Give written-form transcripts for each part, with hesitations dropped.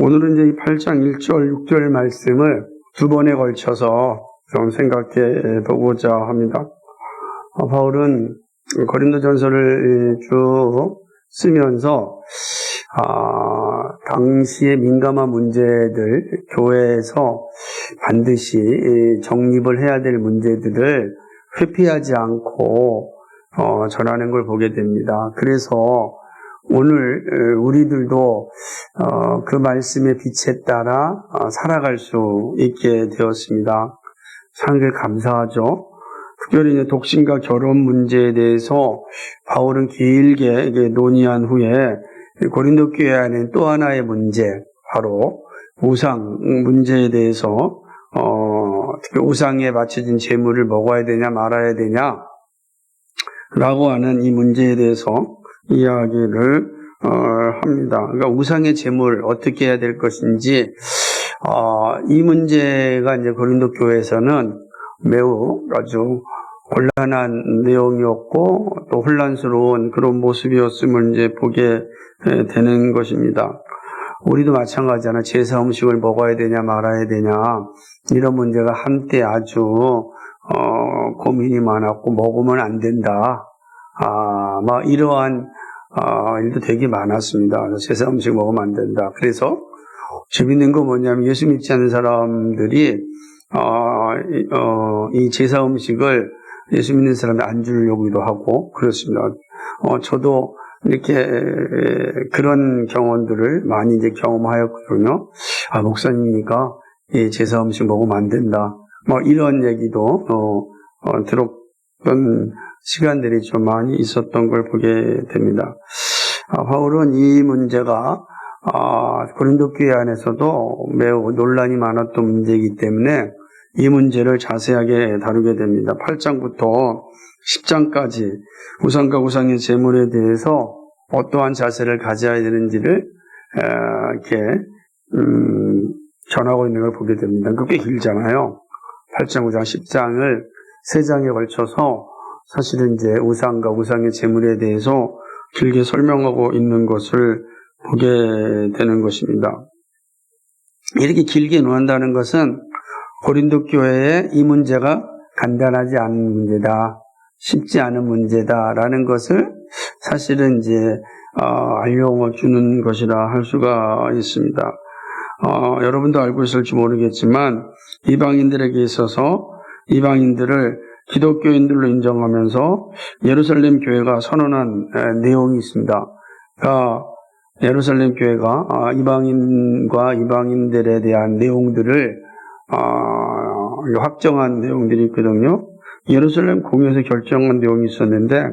오늘은 이제 8장 1절, 6절 말씀을 두 번에 걸쳐서 좀 생각해 보고자 합니다. 바울은 고린도전서를 쭉 쓰면서 당시의 민감한 문제들, 교회에서 반드시 정립을 해야 될 문제들을 회피하지 않고 전하는 걸 보게 됩니다. 그래서 오늘 우리들도 그 말씀의 빛에 따라 살아갈 수 있게 되었습니다. 참 감사하죠. 특별히 이제 독신과 결혼 문제에 대해서 바울은 길게 논의한 후에 고린도 교회 안에 또 하나의 문제, 바로 우상 문제에 대해서 특히 우상에 바쳐진 제물을 먹어야 되냐 말아야 되냐 라고 하는 이 문제에 대해서 이야기를 합니다. 그러니까 우상의 제물 어떻게 해야 될 것인지 이 문제가 이제 고린도 교회에서는 매우 아주 곤란한 내용이었고 또 혼란스러운 그런 모습이었음을 이제 보게 되는 것입니다. 우리도 마찬가지잖아. 제사 음식을 먹어야 되냐 말아야 되냐 이런 문제가 한때 아주 고민이 많았고 먹으면 안 된다. 막 이러한 일도 되게 많았습니다. 제사 음식 먹으면 안 된다. 그래서 재밌는 거 뭐냐면 예수 믿지 않는 사람들이 이 제사 음식을 예수 믿는 사람이 안 주려고도 하고 그렇습니다. 저도 이렇게 그런 경험들을 많이 이제 경험하였거든요. 목사님이니까 이 제사 음식 먹으면 안 된다. 뭐 이런 얘기도 들었던 시간들이 좀 많이 있었던 걸 보게 됩니다. 바울은 이 문제가 고린도 교회 안에서도 매우 논란이 많았던 문제이기 때문에 이 문제를 자세하게 다루게 됩니다. 8장부터 10장까지 우상과 우상의 제물에 대해서 어떠한 자세를 가져야 되는지를 이렇게 전하고 있는 걸 보게 됩니다. 그게 꽤 길잖아요. 8장, 9장, 10장을 3장에 걸쳐서 사실은 이제 우상과 우상의 제물에 대해서 길게 설명하고 있는 것을 보게 되는 것입니다. 이렇게 길게 논한다는 것은 고린도 교회에 이 문제가 간단하지 않은 문제다, 쉽지 않은 문제다라는 것을 사실은 이제 알려주는 것이라 할 수가 있습니다. 여러분도 알고 있을지 모르겠지만 이방인들에게 있어서 이방인들을 기독교인들로 인정하면서 예루살렘 교회가 선언한 내용이 있습니다. 그러니까 예루살렘 교회가 이방인과 이방인들에 대한 내용들을 확정한 내용들이 있거든요. 예루살렘 공회에서 결정한 내용이 있었는데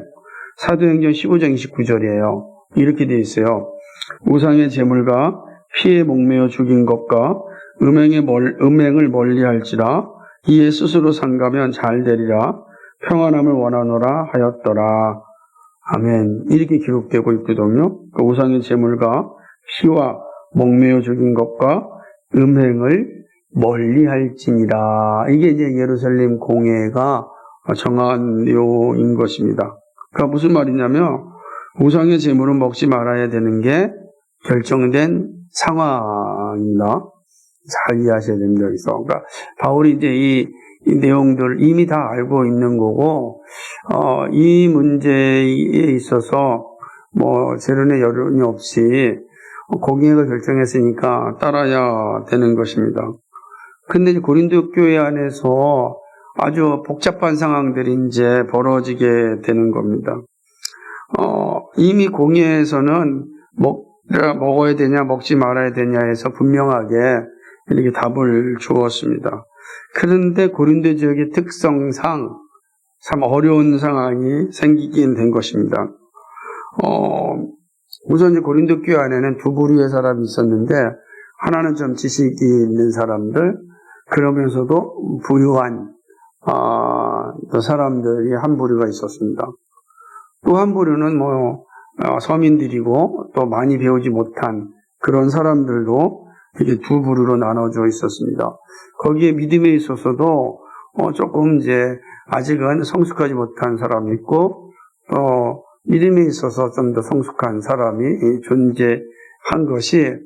사도행전 15장 29절이에요. 이렇게 되어 있어요. 우상의 제물과 피에 목매어 죽인 것과 음행을 멀리할지라 이에 스스로 상가면 잘 되리라 평안함을 원하노라 하였더라. 아멘. 이렇게 기록되고 있거든요. 그 우상의 제물과 피와 목매어 죽인 것과 음행을 멀리할지니라. 이게 이제 예루살렘 공회가 정한 내용인 것입니다. 그러니까 무슨 말이냐면 우상의 제물은 먹지 말아야 되는 게 결정된 상황입니다. 잘 이해하셔야 됩니다. 그러니까 바울이 이제 이 내용들을 이미 다 알고 있는 거고 이 문제에 있어서 뭐 재론의 여론이 없이 공회가 결정했으니까 따라야 되는 것입니다. 근데 고린도 교회 안에서 아주 복잡한 상황들이 이제 벌어지게 되는 겁니다. 이미 공회에서는 먹어야 되냐 먹지 말아야 되냐 해서 분명하게 이렇게 답을 주었습니다. 그런데 고린도 지역의 특성상 참 어려운 상황이 생기긴 된 것입니다. 우선 이제 고린도 교회 안에는 두 부류의 사람이 있었는데 하나는 좀 지식이 있는 사람들, 그러면서도 부유한 사람들이 한 부류가 있었습니다. 또 한 부류는 서민들이고 또 많이 배우지 못한 그런 사람들도 이렇게 두 부류로 나눠져 있었습니다. 거기에 믿음에 있어서도 조금 이제 아직은 성숙하지 못한 사람이 있고 믿음에 있어서 좀 더 성숙한 사람이 존재한 것이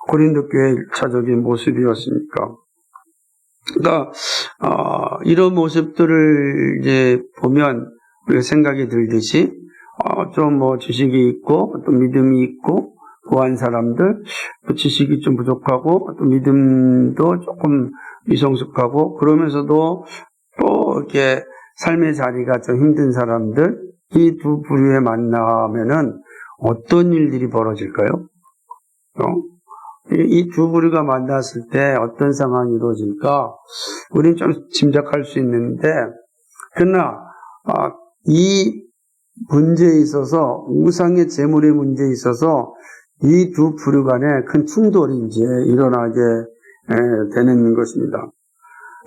고린도 교회의 1차적인 모습이었습니까? 그러니까 이런 모습들을 이제 보면 우리가 생각이 들듯이 좀 뭐 지식이 있고 또 믿음이 있고 구한 사람들, 또 지식이 좀 부족하고 또 믿음도 조금 미성숙하고 그러면서도 또 이렇게 삶의 자리가 좀 힘든 사람들, 이 두 부류에 만나면은 어떤 일들이 벌어질까요? 이 두 부류가 만났을 때 어떤 상황이 이루어질까? 우리는 좀 짐작할 수 있는데, 그러나 이 문제에 있어서, 우상의 재물의 문제에 있어서 이 두 부류 간에 큰 충돌이 이제 일어나게 되는 것입니다.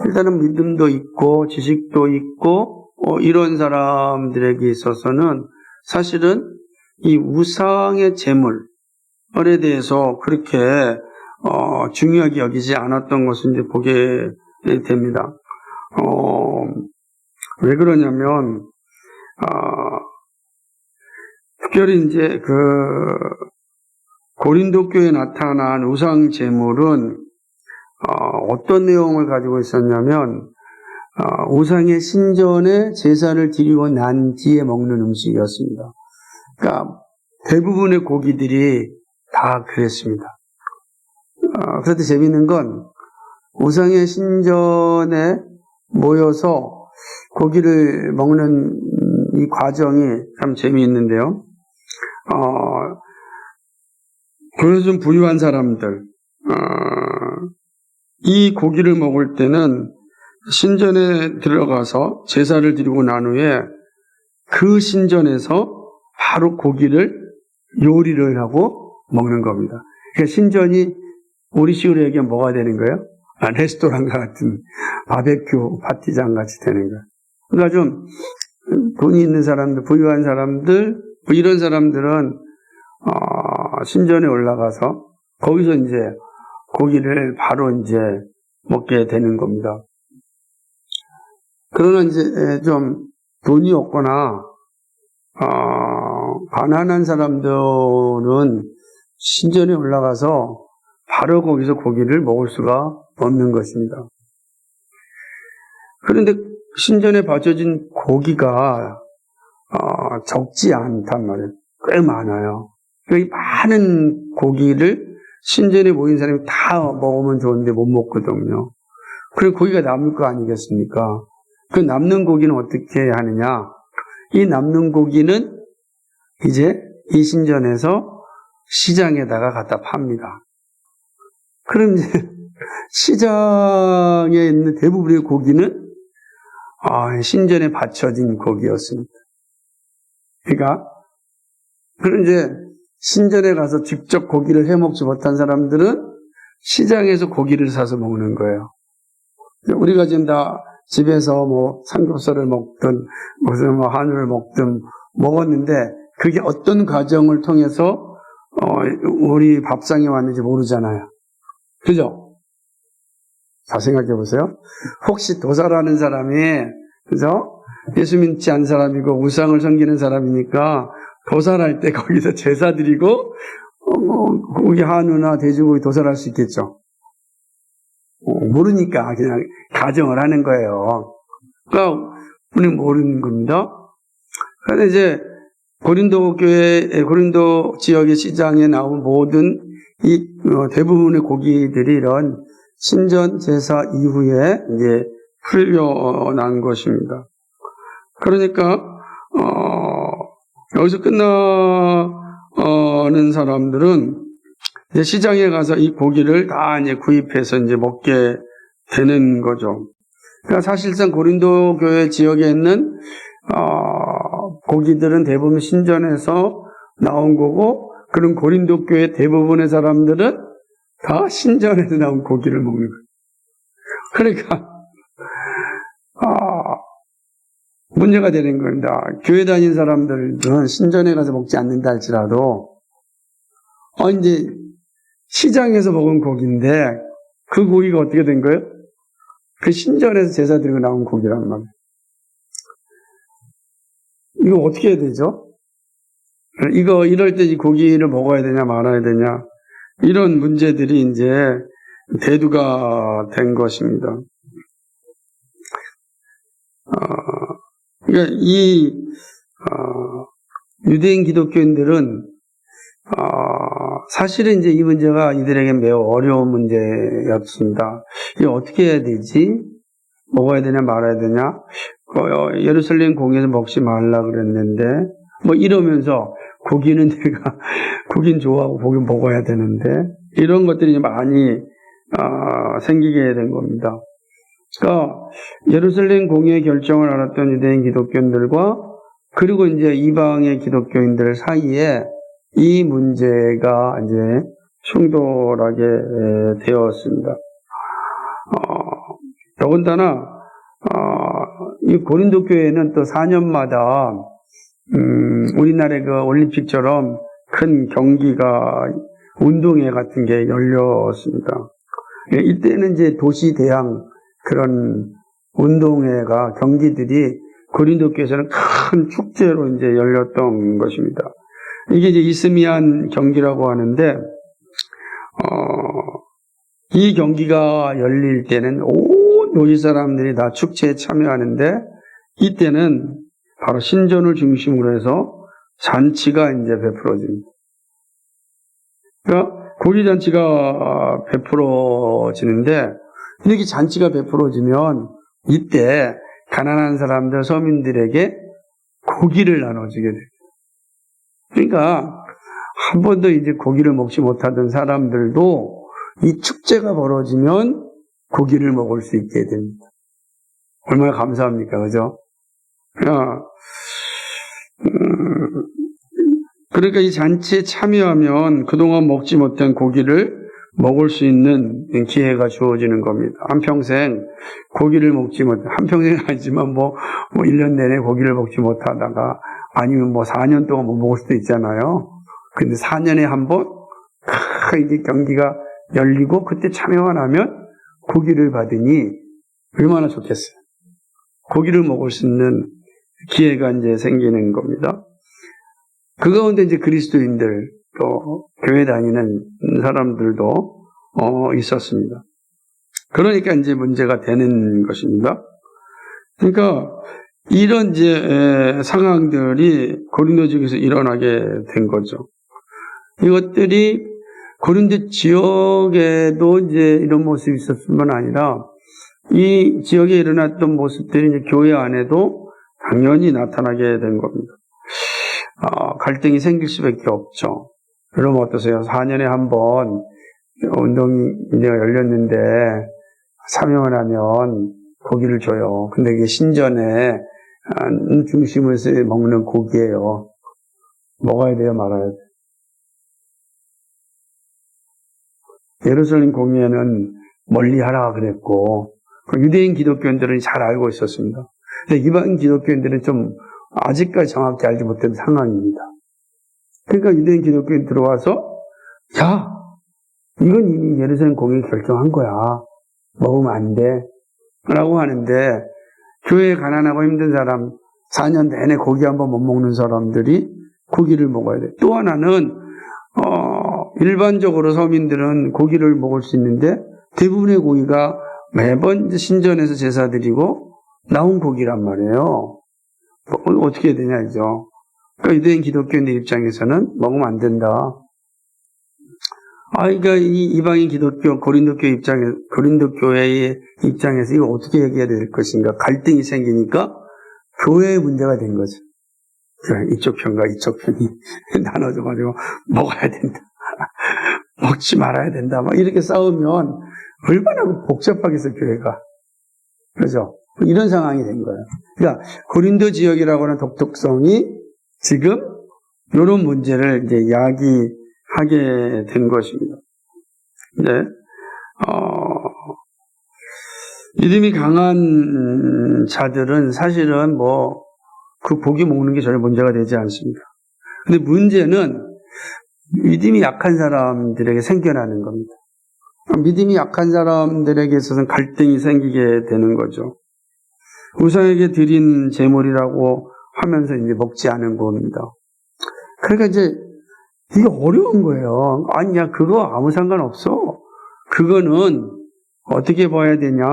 일단은 믿음도 있고 지식도 있고 이런 사람들에게 있어서는 사실은 이 우상의 재물에 대해서 그렇게 중요하게 여기지 않았던 것을 이제 보게 됩니다. 왜 그러냐면 특별히 이제 고린도 교회에 나타난 우상 제물은 어떤 내용을 가지고 있었냐면 우상의 신전에 제사를 드리고 난 뒤에 먹는 음식이었습니다. 그러니까 대부분의 고기들이 다 그랬습니다. 그런데 재미있는 건 우상의 신전에 모여서 고기를 먹는 이 과정이 참 재미있는데요. 그래서 좀 부유한 사람들, 이 고기를 먹을 때는 신전에 들어가서 제사를 드리고 난 후에 그 신전에서 바로 고기를 요리를 하고 먹는 겁니다. 그러니까 신전이 우리식으로 얘기하면 뭐가 되는 거예요? 레스토랑과 같은 바베큐 파티장 같이 되는 거예요. 그러니까 좀 돈이 있는 사람들, 부유한 사람들, 이런 사람들은 신전에 올라가서 거기서 이제 고기를 바로 이제 먹게 되는 겁니다. 그러나 이제 좀 돈이 없거나 가난한 사람들은 신전에 올라가서 바로 거기서 고기를 먹을 수가 없는 것입니다. 그런데 신전에 바쳐진 고기가 적지 않단 말이에요. 꽤 많아요. 이 많은 고기를 신전에 모인 사람이 다 먹으면 좋은데 못 먹거든요. 그럼 고기가 남을 거 아니겠습니까? 그 남는 고기는 어떻게 하느냐? 이 남는 고기는 이제 이 신전에서 시장에다가 갖다 팝니다. 그럼 이제 시장에 있는 대부분의 고기는 신전에 바쳐진 고기였습니다. 그러니까 그럼 이제 신전에 가서 직접 고기를 해먹지 못한 사람들은 시장에서 고기를 사서 먹는 거예요. 우리가 지금 다 집에서 뭐 삼겹살을 먹든 무슨 뭐 한우를 먹든 먹었는데 그게 어떤 과정을 통해서 우리 밥상에 왔는지 모르잖아요. 그죠? 자, 생각해 보세요. 혹시 도사라는 사람이, 그죠? 예수 믿지 않은 사람이고 우상을 섬기는 사람이니까 도살을 할 때 거기서 제사 드리고 고기 한우나 돼지고기 도살을 할 수 있겠죠. 모르니까 그냥 가정을 하는 거예요. 그러니까 우리는 모르는 겁니다. 그런데 이제 고린도 지역의 시장에 나온 모든 이 대부분의 고기들이 이런 신전 제사 이후에 이제 풀려난 것입니다. 그러니까 여기서 끝나는 사람들은 이제 시장에 가서 이 고기를 다 이제 구입해서 이제 먹게 되는 거죠. 그러니까 사실상 고린도 교회 지역에 있는 고기들은 대부분 신전에서 나온 거고, 그런 고린도 교회 대부분의 사람들은 다 신전에서 나온 고기를 먹는 거예요. 그러니까 문제가 되는 겁니다. 교회 다니는 사람들은 신전에 가서 먹지 않는다 할지라도 이제 시장에서 먹은 고기인데 그 고기가 어떻게 된 거예요? 그 신전에서 제사 드리고 나온 고기란 말이에요. 이거 어떻게 해야 되죠? 이럴 때 이 고기를 먹어야 되냐 말아야 되냐? 이런 문제들이 이제 대두가 된 것입니다. 그러니까 유대인 기독교인들은 사실은 이제 이 문제가 이들에게 매우 어려운 문제였습니다. 이게 어떻게 해야 되지? 먹어야 되냐 말아야 되냐? 예루살렘 공회에서 먹지 말라 그랬는데 뭐 이러면서 고기는 내가 고기는 좋아하고 고기 먹어야 되는데 이런 것들이 많이 생기게 된 겁니다. 그러니까 예루살렘 공회 결정을 알았던 유대인 기독교인들과 그리고 이제 이방의 기독교인들 사이에 이 문제가 이제 충돌하게 되었습니다. 더군다나 이 고린도 교회는 또 4년마다 우리나라의 그 올림픽처럼 큰 경기가 운동회 같은 게 열렸습니다. 이때는 이제 도시 대항 그런 운동회가 경기들이 고린도 교회에서는 큰 축제로 이제 열렸던 것입니다. 이게 이제 이스미안 경기라고 하는데 이 경기가 열릴 때는 온 도시 사람들이 다 축제에 참여하는데 이때는 바로 신전을 중심으로 해서 잔치가 이제 베풀어집니다. 그러니까 고기잔치가 베풀어지는데 이렇게 잔치가 베풀어지면 이때 가난한 사람들, 서민들에게 고기를 나눠주게 돼요. 그러니까 한 번도 이제 고기를 먹지 못하던 사람들도 이 축제가 벌어지면 고기를 먹을 수 있게 됩니다. 얼마나 감사합니까, 그죠? 그러니까 이 잔치에 참여하면 그동안 먹지 못한 고기를 먹을 수 있는 기회가 주어지는 겁니다. 한평생 고기를 먹지 못, 한평생은 아니지만 뭐 1년 내내 고기를 먹지 못하다가 아니면 뭐 4년 동안 못 먹을 수도 있잖아요. 근데 4년에 한 번, 이게 경기가 열리고 그때 참여만 하면 고기를 받으니 얼마나 좋겠어요. 고기를 먹을 수 있는 기회가 이제 생기는 겁니다. 그 가운데 이제 그리스도인들, 또 교회 다니는 사람들도 있었습니다. 그러니까 이제 문제가 되는 것입니다. 그러니까 이런 이제 상황들이 고린도 지역에서 일어나게 된 거죠. 이것들이 고린도 지역에도 이제 이런 모습이 있었을 뿐만 아니라 이 지역에 일어났던 모습들이 이제 교회 안에도 당연히 나타나게 된 겁니다. 갈등이 생길 수밖에 없죠. 여러분 어떠세요? 4년에 한 번 운동이 이제 열렸는데 참여를 하면 고기를 줘요. 근데 이게 신전에 중심을 해서 먹는 고기예요. 먹어야 돼요, 말아야 돼요? 예루살렘 공회는 멀리 하라 그랬고 유대인 기독교인들은 잘 알고 있었습니다. 근데 이방 기독교인들은 좀 아직까지 정확히 알지 못한 상황입니다. 그러니까 유대인 기독교인 들어와서 야, 이건 이미 예루살렘 공회 결정한 거야. 먹으면 안 돼. 라고 하는데 교회에 가난하고 힘든 사람 4년 내내 고기 한번 못 먹는 사람들이 고기를 먹어야 돼. 또 하나는 일반적으로 서민들은 고기를 먹을 수 있는데 대부분의 고기가 매번 신전에서 제사 드리고 나온 고기란 말이에요. 어떻게 해야 되냐죠. 그러니까 유대인 기독교인들 입장에서는 먹으면 안 된다. 그러니까 이 이방인 기독교 고린도 교회의 입장에서 이거 어떻게 얘기해야 될 것인가 갈등이 생기니까 교회의 문제가 된 거죠. 이쪽 편과 이쪽 편이 나눠져가지고 먹어야 된다. 먹지 말아야 된다. 막 이렇게 싸우면 얼마나 복잡하겠어 교회가. 그렇죠? 이런 상황이 된 거예요. 그러니까 고린도 지역이라고 하는 독특성이 지금 이런 문제를 이제 야기하게 된 것입니다. 네. 믿음이 강한 자들은 사실은 그 고기 먹는 게 전혀 문제가 되지 않습니다. 근데 문제는 믿음이 약한 사람들에게 생겨나는 겁니다. 믿음이 약한 사람들에게 있어서는 갈등이 생기게 되는 거죠. 우상에게 드린 제물이라고 하면서 이제 먹지 않은 겁니다. 그러니까 이제 이게 어려운 거예요. 아니야, 그거 아무 상관없어. 그거는 어떻게 봐야 되냐?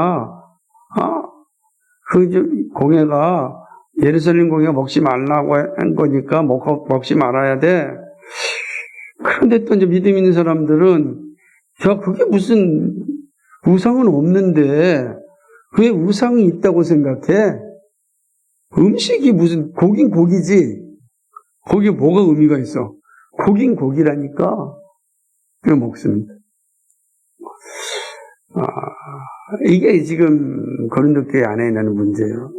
공회가 예루살렘 공회가 먹지 말라고 한 거니까 먹지 말아야 돼. 그런데 또 이제 믿음 있는 사람들은 야, 그게 무슨 우상은 없는데 왜 우상이 있다고 생각해? 음식이 무슨 고긴 고기지. 거기에 뭐가 의미가 있어? 고긴 고기라니까 그냥 먹습니다. 이게 지금 고린도 교회 안에 있는 문제예요.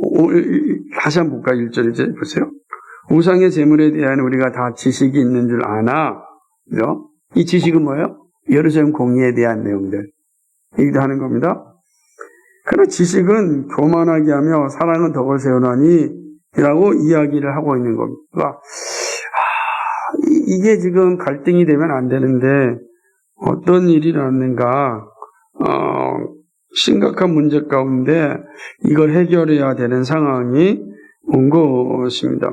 다시 한번 볼까요? 1절 보세요. 우상의 제물에 대한 우리가 다 지식이 있는 줄 아나. 그죠? 이 지식은 뭐예요? 예루살렘 공의에 대한 내용들. 얘기도 하는 겁니다. 그러나 지식은 교만하게 하며 사랑은 덕을 세우나니 라고 이야기를 하고 있는 겁니다. 이게 지금 갈등이 되면 안 되는데 어떤 일이 일어났는가 심각한 문제 가운데 이걸 해결해야 되는 상황이 온 것입니다.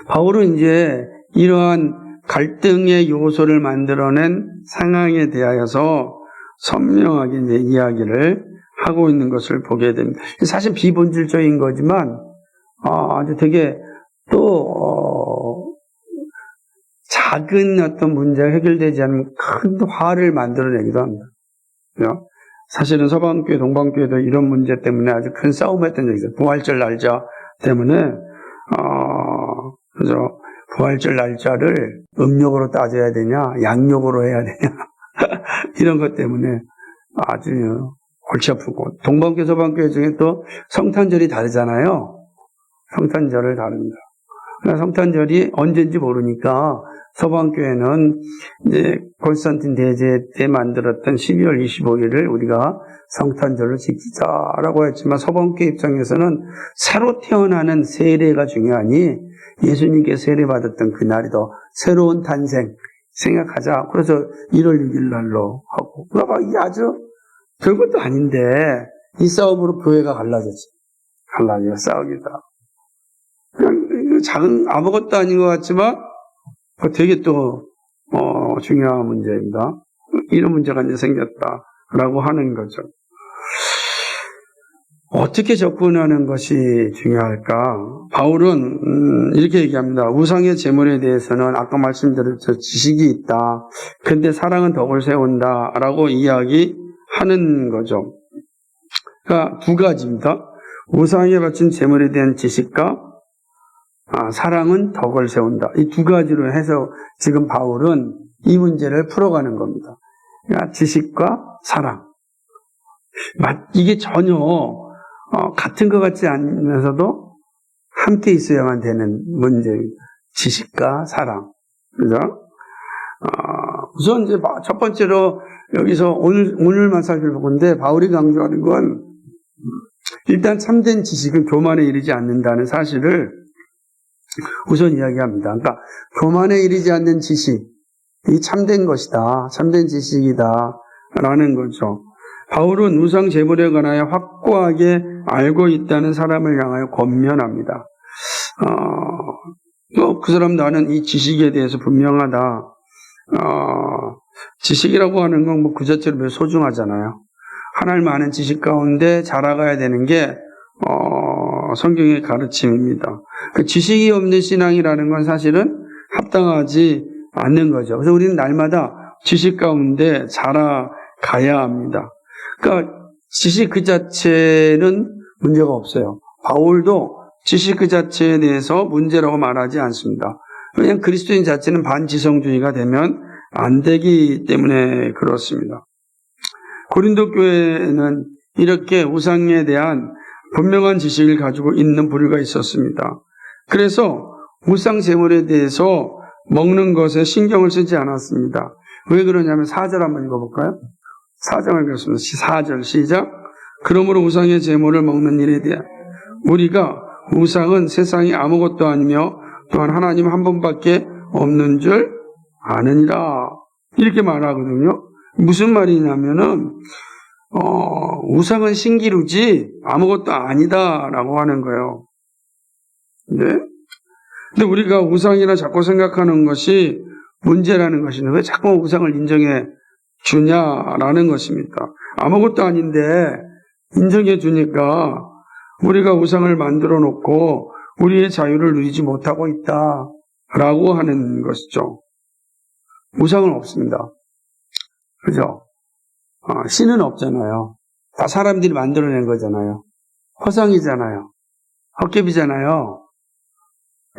바울은 이제 이러한 갈등의 요소를 만들어낸 상황에 대하여서 선명하게 이제 이야기를 하고 있는 것을 보게 됩니다. 사실 비본질적인 거지만 아주 되게 또 작은 어떤 문제가 해결되지 않으면 큰 화를 만들어내기도 합니다. 그죠? 사실은 서방교회, 동방교회도 이런 문제 때문에 아주 큰 싸움을 했던 적이 있어요. 부활절 날짜 때문에 그죠? 부활절 날짜를 음력으로 따져야 되냐, 양력으로 해야 되냐 이런 것 때문에 아주 골치 아프고 동방교회, 서방교회 중에 또 성탄절이 다르잖아요. 성탄절을 다릅니다. 성탄절이 언제인지 모르니까 서방교회는 이제 콘스탄틴 대제 때 만들었던 12월 25일을 우리가 성탄절로 지키자라고 했지만 서방교회 입장에서는 새로 태어나는 세례가 중요하니 예수님께 세례받았던 그날이 더 새로운 탄생 생각하자. 그래서 1월 6일 날로 하고. 그러니까 이게 아주 별것도 아닌데 이 싸움으로 교회가 갈라졌지. 갈라져 싸우기다. 그냥 작은 아무것도 아닌 것 같지만 되게 또 중요한 문제입니다. 이런 문제가 이제 생겼다라고 하는 거죠. 어떻게 접근하는 것이 중요할까? 바울은 이렇게 얘기합니다. 우상의 제물에 대해서는 아까 말씀드렸죠. 지식이 있다. 근데 사랑은 덕을 세운다라고 이야기하는 거죠. 그러니까 두 가지입니다. 우상에 바친 제물에 대한 지식과 사랑은 덕을 세운다. 이 두 가지로 해서 지금 바울은 이 문제를 풀어가는 겁니다. 그러니까 지식과 사랑. 이게 전혀 같은 것 같지 않으면서도 함께 있어야만 되는 문제입니다. 지식과 사랑. 그죠? 우선 이제 첫 번째로 여기서 오늘만 살펴볼 건데 바울이 강조하는 건 일단 참된 지식은 교만에 이르지 않는다는 사실을 우선 이야기합니다. 그러니까 교만에 이르지 않는 지식, 이 참된 것이다. 참된 지식이다. 라는 거죠. 바울은 우상 제물에 관하여 확고하게 알고 있다는 사람을 향하여 권면합니다. 그 사람 나는 이 지식에 대해서 분명하다. 지식이라고 하는 건 그 자체로 매우 소중하잖아요. 하나님 아는 지식 가운데 자라가야 되는 게 성경의 가르침입니다. 그 지식이 없는 신앙이라는 건 사실은 합당하지 않는 거죠. 그래서 우리는 날마다 지식 가운데 자라가야 합니다. 그러니까 지식 그 자체는 문제가 없어요. 바울도 지식 그 자체에 대해서 문제라고 말하지 않습니다. 왜냐하면 그리스도인 자체는 반지성주의가 되면 안 되기 때문에 그렇습니다. 고린도 교회는 이렇게 우상에 대한 분명한 지식을 가지고 있는 부류가 있었습니다. 그래서 우상 제물에 대해서 먹는 것에 신경을 쓰지 않았습니다. 왜 그러냐면 4절 한번 읽어볼까요? 4장을 읽겠습니다. 4절 시작. 그러므로 우상의 제물을 먹는 일에 대한 우리가 우상은 세상에 아무것도 아니며 또한 하나님 한 분밖에 없는 줄 아느니라. 이렇게 말하거든요. 무슨 말이냐면은 우상은 신기루지 아무것도 아니다라고 하는 거예요. 네? 근데 우리가 우상이라 자꾸 생각하는 것이 문제라는 것이는 왜 자꾸 우상을 인정해 주냐라는 것입니다. 아무것도 아닌데 인정해 주니까 우리가 우상을 만들어 놓고 우리의 자유를 누리지 못하고 있다라고 하는 것이죠. 우상은 없습니다. 그죠? 신은 없잖아요. 다 사람들이 만들어낸 거잖아요. 허상이잖아요. 헛개비잖아요.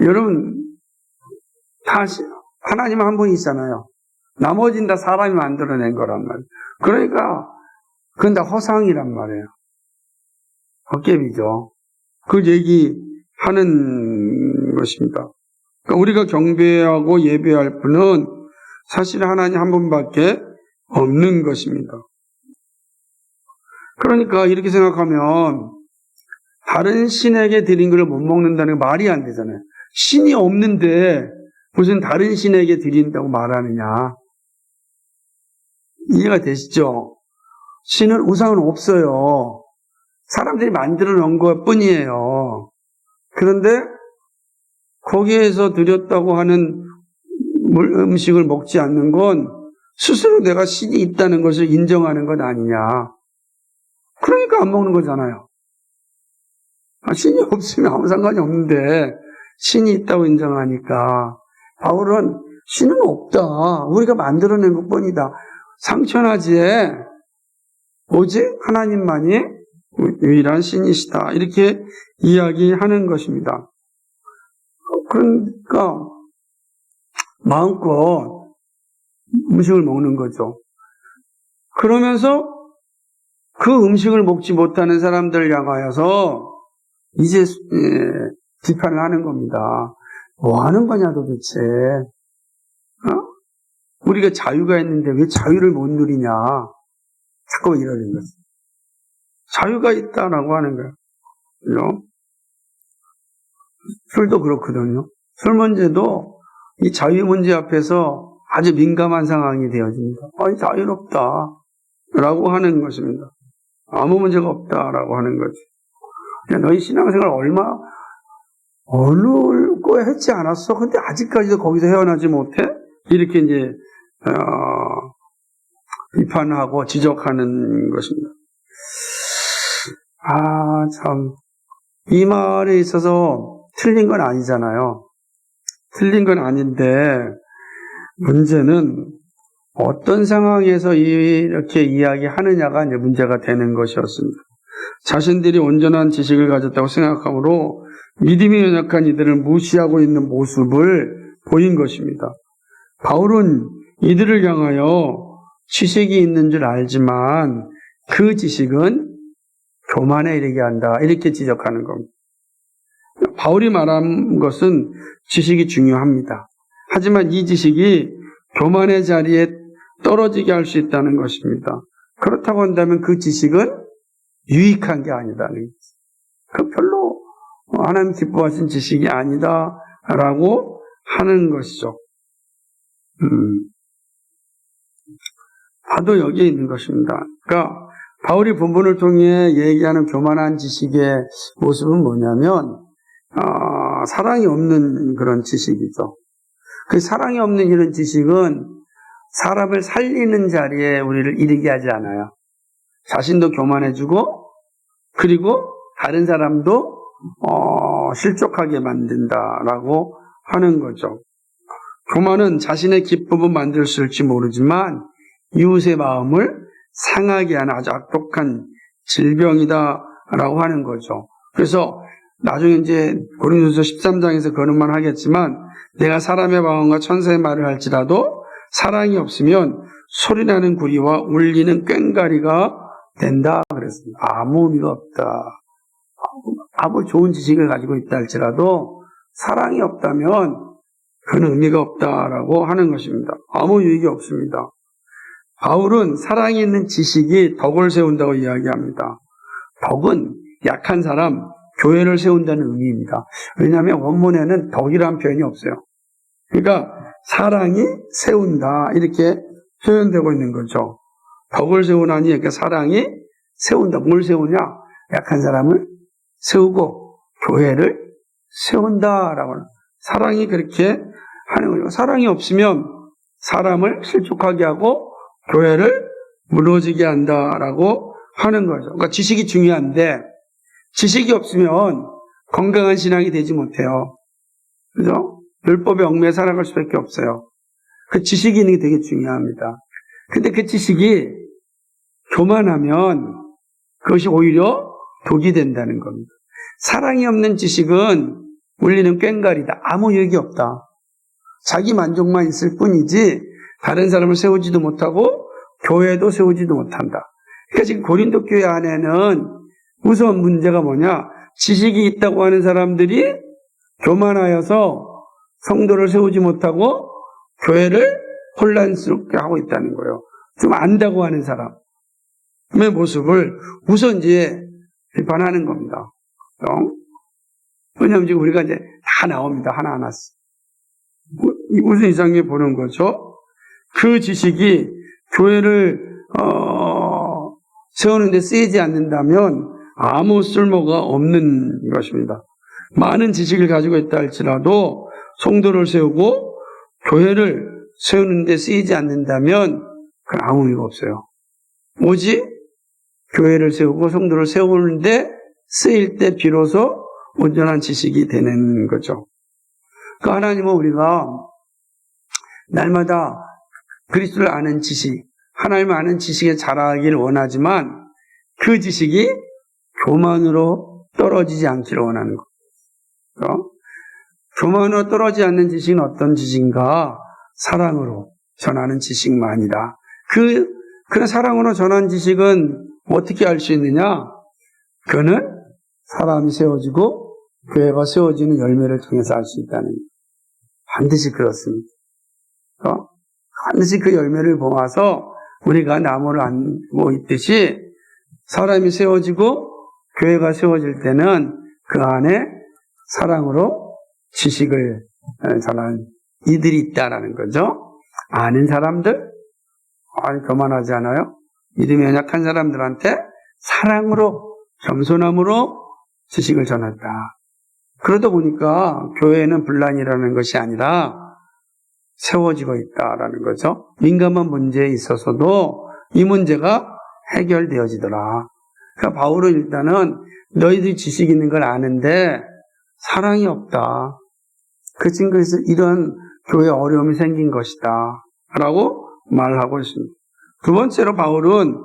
여러분, 다 하나님 한 분이잖아요. 나머지는 다 사람이 만들어낸 거란 말이에요. 그러니까 그건 다 허상이란 말이에요. 헛개비죠. 그 얘기하는 것입니다. 그러니까 우리가 경배하고 예배할 분은 사실 하나님 한 분밖에 없는 것입니다. 그러니까 이렇게 생각하면 다른 신에게 드린 것을 못 먹는다는 게 말이 안 되잖아요. 신이 없는데 무슨 다른 신에게 드린다고 말하느냐. 이해가 되시죠? 신은 우상은 없어요. 사람들이 만들어 놓은 것 뿐이에요. 그런데 거기에서 드렸다고 하는 음식을 먹지 않는 건 스스로 내가 신이 있다는 것을 인정하는 것 아니냐. 그러니까 안 먹는 거잖아요. 신이 없으면 아무 상관이 없는데 신이 있다고 인정하니까 바울은 신은 없다. 우리가 만들어낸 것뿐이다. 상천하지에 오직 하나님만이 유일한 신이시다. 이렇게 이야기하는 것입니다. 그러니까 마음껏 음식을 먹는 거죠. 그러면서 그 음식을 먹지 못하는 사람들 향하여서 이제 비판을 하는 겁니다. 뭐 하는 거냐 도대체. 우리가 자유가 있는데 왜 자유를 못 누리냐. 자꾸 이러는 거죠. 자유가 있다라고 하는 거예요. 그죠? 술도 그렇거든요. 술 문제도 이 자유 문제 앞에서 아주 민감한 상황이 되어집니다. 자유롭다. 라고 하는 것입니다. 아무 문제가 없다라고 하는 거지. 너희 신앙생활 어느 거에 했지 않았어? 근데 아직까지도 거기서 헤어나지 못해? 이렇게 이제, 비판하고 지적하는 것입니다. 참. 이 말에 있어서 틀린 건 아니잖아요. 틀린 건 아닌데, 문제는 어떤 상황에서 이렇게 이야기하느냐가 이제 문제가 되는 것이었습니다. 자신들이 온전한 지식을 가졌다고 생각하므로 믿음이 연약한 이들을 무시하고 있는 모습을 보인 것입니다. 바울은 이들을 향하여 지식이 있는 줄 알지만 그 지식은 교만에 이르게 한다. 이렇게 지적하는 겁니다. 바울이 말한 것은 지식이 중요합니다. 하지만 이 지식이 교만의 자리에 떨어지게 할 수 있다는 것입니다. 그렇다고 한다면 그 지식은 유익한 게 아니다는 거죠. 그 별로 하나님 기뻐하신 지식이 아니다라고 하는 것이죠. 봐도 여기에 있는 것입니다. 그러니까 바울이 본문을 통해 얘기하는 교만한 지식의 모습은 뭐냐면 사랑이 없는 그런 지식이죠. 그 사랑이 없는 이런 지식은 사람을 살리는 자리에 우리를 이르게 하지 않아요. 자신도 교만해지고 그리고 다른 사람도 실족하게 만든다라고 하는 거죠. 교만은 자신의 기쁨은 만들 수 있을지 모르지만 이웃의 마음을 상하게 하는 아주 악독한 질병이다라고 하는 거죠. 그래서 나중에 이제 고린도서 13장에서 그런 말 하겠지만 내가 사람의 마음과 천사의 말을 할지라도 사랑이 없으면 소리나는 구리와 울리는 꽹과리가 된다 그랬습니다. 아무 의미가 없다. 아무 좋은 지식을 가지고 있다 할지라도 사랑이 없다면 그는 의미가 없다라고 하는 것입니다. 아무 유익이 없습니다. 바울은 사랑이 있는 지식이 덕을 세운다고 이야기합니다. 덕은 약한 사람, 교회를 세운다는 의미입니다. 왜냐하면 원문에는 덕이라는 표현이 없어요. 그러니까 사랑이 세운다 이렇게 표현되고 있는 거죠. 덕을 세우나니 그러니까 사랑이 세운다. 뭘 세우냐? 약한 사람을 세우고 교회를 세운다라고 하는 사랑이 그렇게 하는 거죠. 사랑이 없으면 사람을 실족하게 하고 교회를 무너지게 한다라고 하는 거죠. 그러니까 지식이 중요한데 지식이 없으면 건강한 신앙이 되지 못해요. 그죠? 율법에 얽매여 살아갈 수밖에 없어요. 그 지식이 있는 게 되게 중요합니다. 근데 그 지식이 교만하면 그것이 오히려 독이 된다는 겁니다. 사랑이 없는 지식은 울리는 꽹과리다. 아무 유익이 없다. 자기 만족만 있을 뿐이지 다른 사람을 세우지도 못하고 교회도 세우지도 못한다. 그러니까 지금 고린도 교회 안에는 우선 문제가 뭐냐? 지식이 있다고 하는 사람들이 교만하여서 성도를 세우지 못하고 교회를 혼란스럽게 하고 있다는 거예요. 좀 안다고 하는 사람의 모습을 우선 이제 비판하는 겁니다. 왜냐하면 지금 우리가 이제 다 나옵니다. 하나하나씩. 무슨 이상하게 보는 거죠? 그 지식이 교회를 세우는 데 쓰이지 않는다면 아무 쓸모가 없는 것입니다. 많은 지식을 가지고 있다 할지라도 성도를 세우고 교회를 세우는 데 쓰이지 않는다면 그건 아무 의미가 없어요. 오직 교회를 세우고 성도를 세우는 데 쓰일 때 비로소 온전한 지식이 되는 거죠. 그러니까 하나님은 우리가 날마다 그리스도를 아는 지식, 하나님을 아는 지식에 자라기를 원하지만 그 지식이 교만으로 떨어지지 않기를 원하는 거예요. 교만으로 떨어지지 않는 지식은 어떤 지식인가? 사랑으로 전하는 지식만이다. 그런 사랑으로 전하는 지식은 어떻게 알 수 있느냐? 그는 사람이 세워지고 교회가 세워지는 열매를 통해서 알 수 있다는 거예요. 반드시 그렇습니다. 반드시 그 열매를 보아서 우리가 나무를 안고 있듯이 사람이 세워지고 교회가 세워질 때는 그 안에 사랑으로 지식을 전하는 이들이 있다라는 거죠. 아는 사람들, 교만하지 않아요? 믿음이 연약한 사람들한테 사랑으로, 겸손함으로 지식을 전했다. 그러다 보니까 교회에는 분란이라는 것이 아니라 세워지고 있다라는 거죠. 민감한 문제에 있어서도 이 문제가 해결되어지더라. 그러니까 바울은 일단은 너희들이 지식 있는 걸 아는데 사랑이 없다. 그 증거에서 이런 교회에 어려움이 생긴 것이다. 라고 말하고 있습니다. 두 번째로 바울은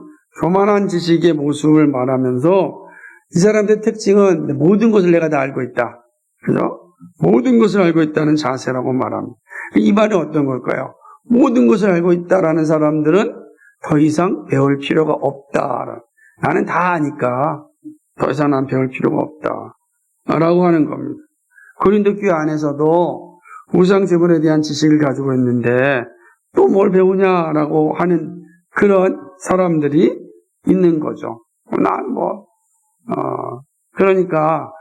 교만한 지식의 모습을 말하면서 이 사람들의 특징은 모든 것을 내가 다 알고 있다. 그죠? 모든 것을 알고 있다는 자세라고 말합니다. 이 말이 어떤 걸까요? 모든 것을 알고 있다라는 사람들은 더 이상 배울 필요가 없다. 나는 다 아니까 더 이상 난 배울 필요가 없다. 라고 하는 겁니다. 고린도 교회 안에서도 우상제물에 대한 지식을 가지고 있는데 또 뭘 배우냐라고 하는 그런 사람들이 있는 거죠. 그러니까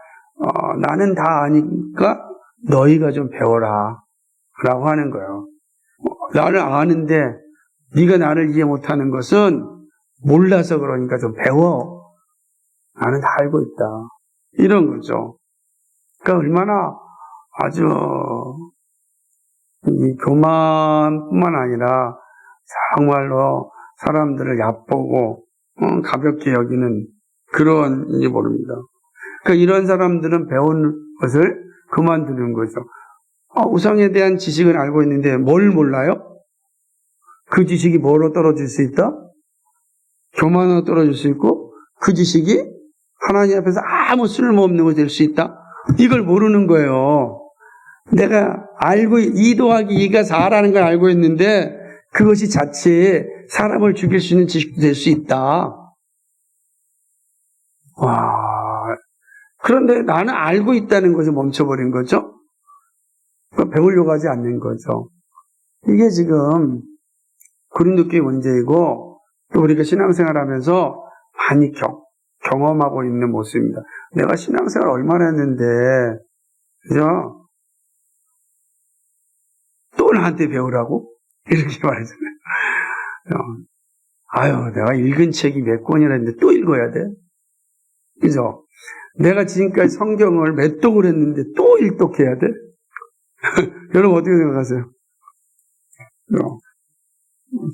나는 다 아니까 너희가 좀 배워라 라고 하는 거예요. 나를 아는데 네가 나를 이해 못하는 것은 몰라서 그러니까 좀 배워. 나는 다 알고 있다. 이런 거죠. 그러니까 얼마나 아주 이 교만뿐만 아니라 정말로 사람들을 얕보고 가볍게 여기는 그런지 모릅니다. 그러니까 이런 사람들은 배운 것을 그만두는 거죠. 우상에 대한 지식은 알고 있는데 뭘 몰라요? 그 지식이 뭐로 떨어질 수 있다? 교만으로 떨어질 수 있고 그 지식이 하나님 앞에서 아무 쓸모없는 것이 될 수 있다? 이걸 모르는 거예요. 내가 알고 2 더하기 2가 4라는 걸 알고 있는데 그것이 자체에 사람을 죽일 수 있는 지식도 될 수 있다. 그런데 나는 알고 있다는 것을 멈춰버린 거죠. 배우려고 하지 않는 거죠. 이게 지금 고린도 교회 문제이고 또 우리가 신앙생활하면서 많이 경험하고 있는 모습입니다. 내가 신앙생활 얼마나 했는데 그죠? 또 나한테 배우라고? 이렇게 말하잖아요. 내가 읽은 책이 몇 권이나 했는데 또 읽어야 돼? 그죠? 내가 지금까지 성경을 몇 독을 했는데 또 일독해야 돼? 여러분 어떻게 생각하세요?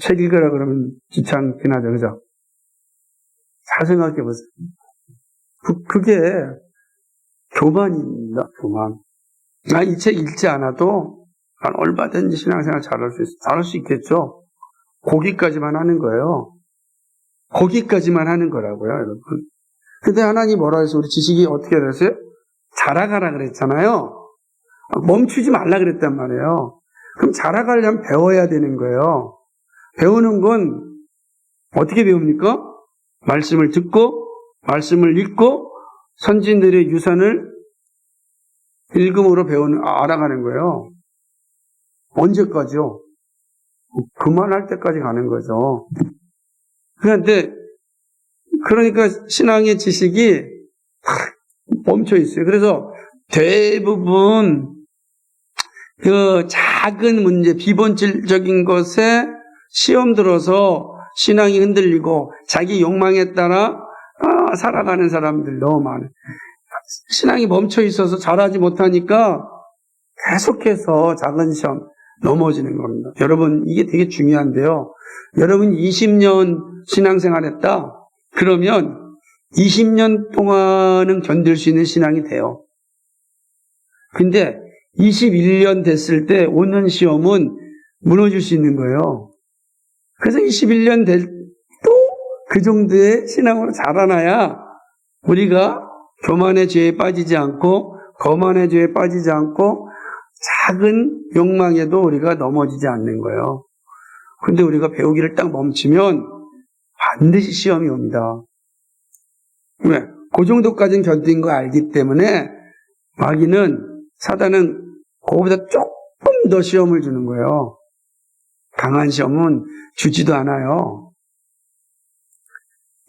책 읽으라 그러면 귀찮긴 하죠, 그죠? 잘 생각해 보세요. 그게 교만입니다, 교만. 이 책 읽지 않아도 난 얼마든지 신앙생활 잘할 수 있겠죠? 거기까지만 하는 거예요. 거기까지만 하는 거라고요, 여러분. 근데 하나님 뭐라 해서 우리 지식이 어떻게 됐어요? 자라가라 그랬잖아요. 멈추지 말라 그랬단 말이에요. 그럼 자라가려면 배워야 되는 거예요. 배우는 건 어떻게 배웁니까? 말씀을 듣고, 말씀을 읽고, 선진들의 유산을 읽음으로 알아가는 거예요. 언제까지요? 그만할 때까지 가는 거죠. 그러니까 신앙의 지식이 멈춰 있어요. 그래서 대부분 그 작은 문제, 비본질적인 것에 시험 들어서 신앙이 흔들리고 자기 욕망에 따라 살아가는 사람들 너무 많아요. 신앙이 멈춰 있어서 잘하지 못하니까 계속해서 작은 시험 넘어지는 겁니다. 여러분, 이게 되게 중요한데요. 여러분 20년 신앙생활 했다? 그러면 20년 동안은 견딜 수 있는 신앙이 돼요. 근데 21년 됐을 때 오는 시험은 무너질 수 있는 거예요. 그래서 21년 될 또 그 정도의 신앙으로 자라나야 우리가 교만의 죄에 빠지지 않고 거만의 죄에 빠지지 않고 작은 욕망에도 우리가 넘어지지 않는 거예요. 근데 우리가 배우기를 딱 멈추면 반드시 시험이 옵니다. 왜? 그 정도까지는 견딘 거 알기 때문에 사단은 그거보다 조금 더 시험을 주는 거예요. 강한 시험은 주지도 않아요.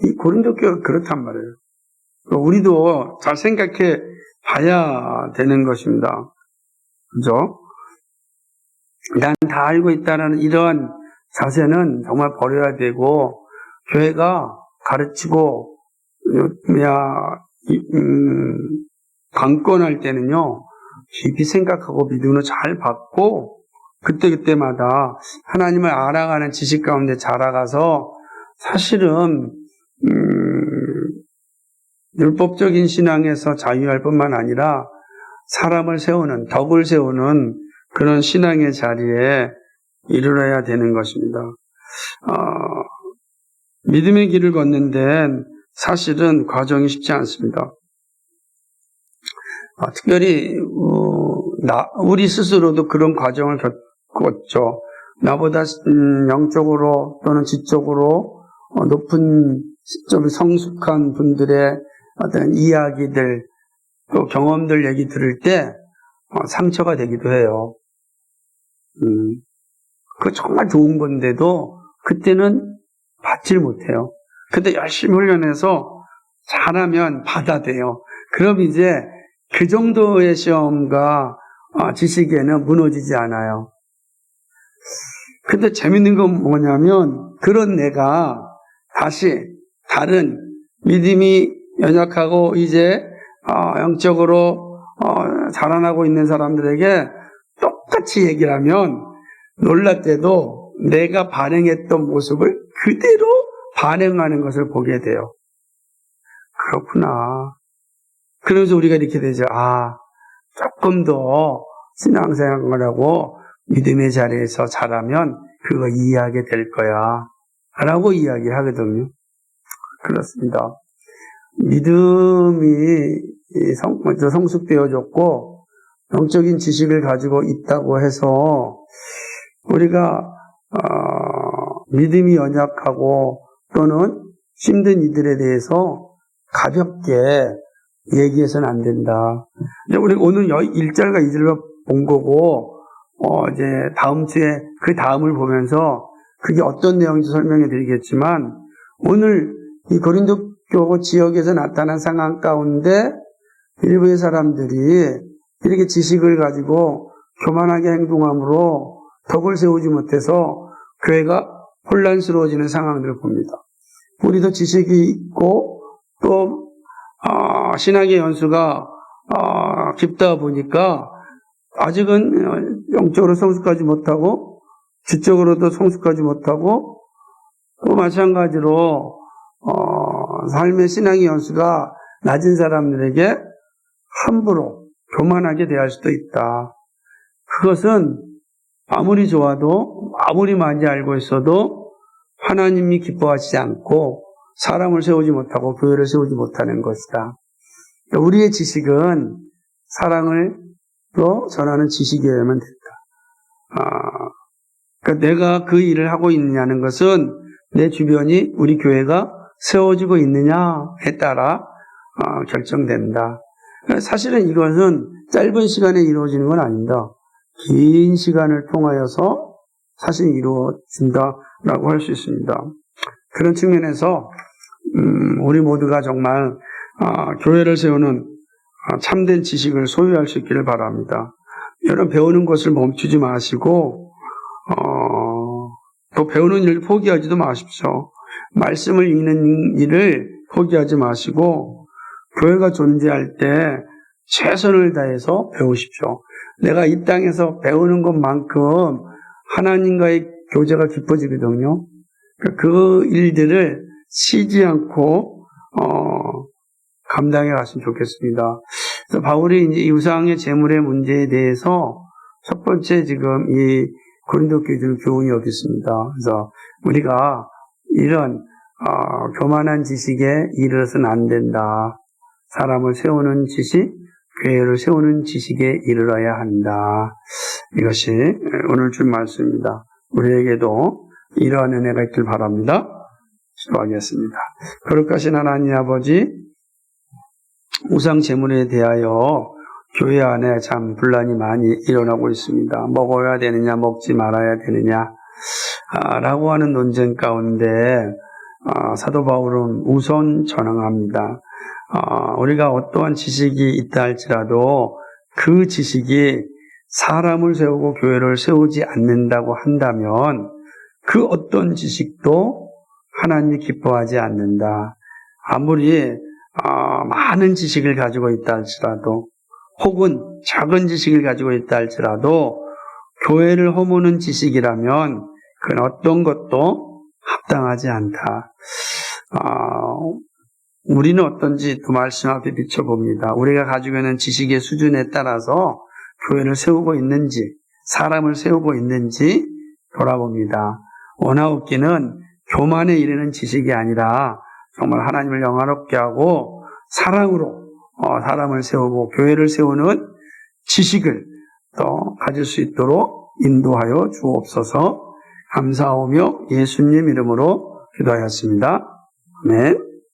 이 고린도 교회가 그렇단 말이에요. 우리도 잘 생각해 봐야 되는 것입니다. 그죠? 난 다 알고 있다는 이러한 자세는 정말 버려야 되고, 교회가 가르치고, 강권할 때는요, 깊이 생각하고 믿음으로 잘 받고, 그때마다 하나님을 알아가는 지식 가운데 자라가서, 사실은, 율법적인 신앙에서 자유할 뿐만 아니라, 사람을 세우는, 덕을 세우는 그런 신앙의 자리에 이르러야 되는 것입니다. 믿음의 길을 걷는 데는 사실은 과정이 쉽지 않습니다. 특별히 우리 스스로도 그런 과정을 겪었죠. 나보다 영적으로 또는 지적으로 높은 좀 성숙한 분들의 어떤 이야기들 또 경험들 얘기 들을 때 상처가 되기도 해요. 그거 정말 좋은 건데도 그때는 받질 못해요. 근데 열심히 훈련해서 잘하면 받아대요. 그럼 이제 그 정도의 시험과 지식에는 무너지지 않아요. 근데 재밌는 건 뭐냐면 그런 내가 다시 다른 믿음이 연약하고 이제 영적으로 자라나고 있는 사람들에게 똑같이 얘기를 하면 놀랍게도 내가 반응했던 모습을 그대로 반응하는 것을 보게 돼요. 그렇구나. 그래서 우리가 이렇게 되죠. 조금 더 신앙생활하고 믿음의 자리에서 자라면 그거 이해하게 될 거야 라고 이야기하거든요. 그렇습니다. 믿음이 성숙되어졌고 영적인 지식을 가지고 있다고 해서 우리가 믿음이 연약하고 또는 힘든 이들에 대해서 가볍게 얘기해서는 안 된다. 우리 오늘 1절과 2절과 본 거고 이제 다음 주에 그 다음을 보면서 그게 어떤 내용인지 설명해 드리겠지만 오늘 이 고린도 교회 지역에서 나타난 상황 가운데 일부의 사람들이 이렇게 지식을 가지고 교만하게 행동함으로 덕을 세우지 못해서 교회가 혼란스러워지는 상황들을 봅니다. 우리도 지식이 있고 또 신학의 연수가 깊다 보니까 아직은 영적으로 성숙하지 못하고 지적으로도 성숙하지 못하고 또 마찬가지로 삶의 신앙의 연수가 낮은 사람들에게 함부로 교만하게 대할 수도 있다. 그것은 아무리 좋아도 아무리 많이 알고 있어도 하나님이 기뻐하시지 않고 사람을 세우지 못하고 교회를 세우지 못하는 것이다. 우리의 지식은 사랑을 또 전하는 지식이어야만 된다. 그러니까 내가 그 일을 하고 있느냐는 것은 내 주변이 우리 교회가 세워지고 있느냐에 따라 결정된다. 사실은 이것은 짧은 시간에 이루어지는 건 아닙니다. 긴 시간을 통하여서 사실 이루어진다라고 할 수 있습니다. 그런 측면에서 우리 모두가 정말 교회를 세우는 참된 지식을 소유할 수 있기를 바랍니다. 여러분 배우는 것을 멈추지 마시고 또 배우는 일을 포기하지도 마십시오. 말씀을 읽는 일을 포기하지 마시고 교회가 존재할 때 최선을 다해서 배우십시오. 내가 이 땅에서 배우는 것만큼 하나님과의 교제가 깊어지거든요. 그 일들을 쉬지 않고 감당해 갔으면 좋겠습니다. 그래서 바울이 이제 우상의 재물의 문제에 대해서 첫 번째 지금 이 고린도 교회들 교훈이 여기 있습니다. 그래서 우리가 이런 교만한 지식에 이르러서는 안 된다. 사람을 세우는 지식, 교회를 세우는 지식에 이르러야 한다. 이것이 오늘 준 말씀입니다. 우리에게도 이러한 은혜가 있길 바랍니다. 기도하겠습니다. 거룩하신 하나님 아버지, 우상 제물에 대하여 교회 안에 참 분란이 많이 일어나고 있습니다. 먹어야 되느냐, 먹지 말아야 되느냐, 라고 하는 논쟁 가운데 사도 바울은 우선 전항합니다. 우리가 어떠한 지식이 있다 할지라도 그 지식이 사람을 세우고 교회를 세우지 않는다고 한다면 그 어떤 지식도 하나님이 기뻐하지 않는다. 아무리 많은 지식을 가지고 있다 할지라도 혹은 작은 지식을 가지고 있다 할지라도 교회를 허무는 지식이라면 그건 어떤 것도 합당하지 않다. 우리는 어떤지 또 말씀 앞에 비춰봅니다. 우리가 가지고 있는 지식의 수준에 따라서 교회를 세우고 있는지 사람을 세우고 있는지 돌아봅니다. 원하옵기는 교만에 이르는 지식이 아니라 정말 하나님을 영화롭게 하고 사랑으로 사람을 세우고 교회를 세우는 지식을 또 가질 수 있도록 인도하여 주옵소서. 감사하오며 예수님 이름으로 기도하였습니다. 아멘.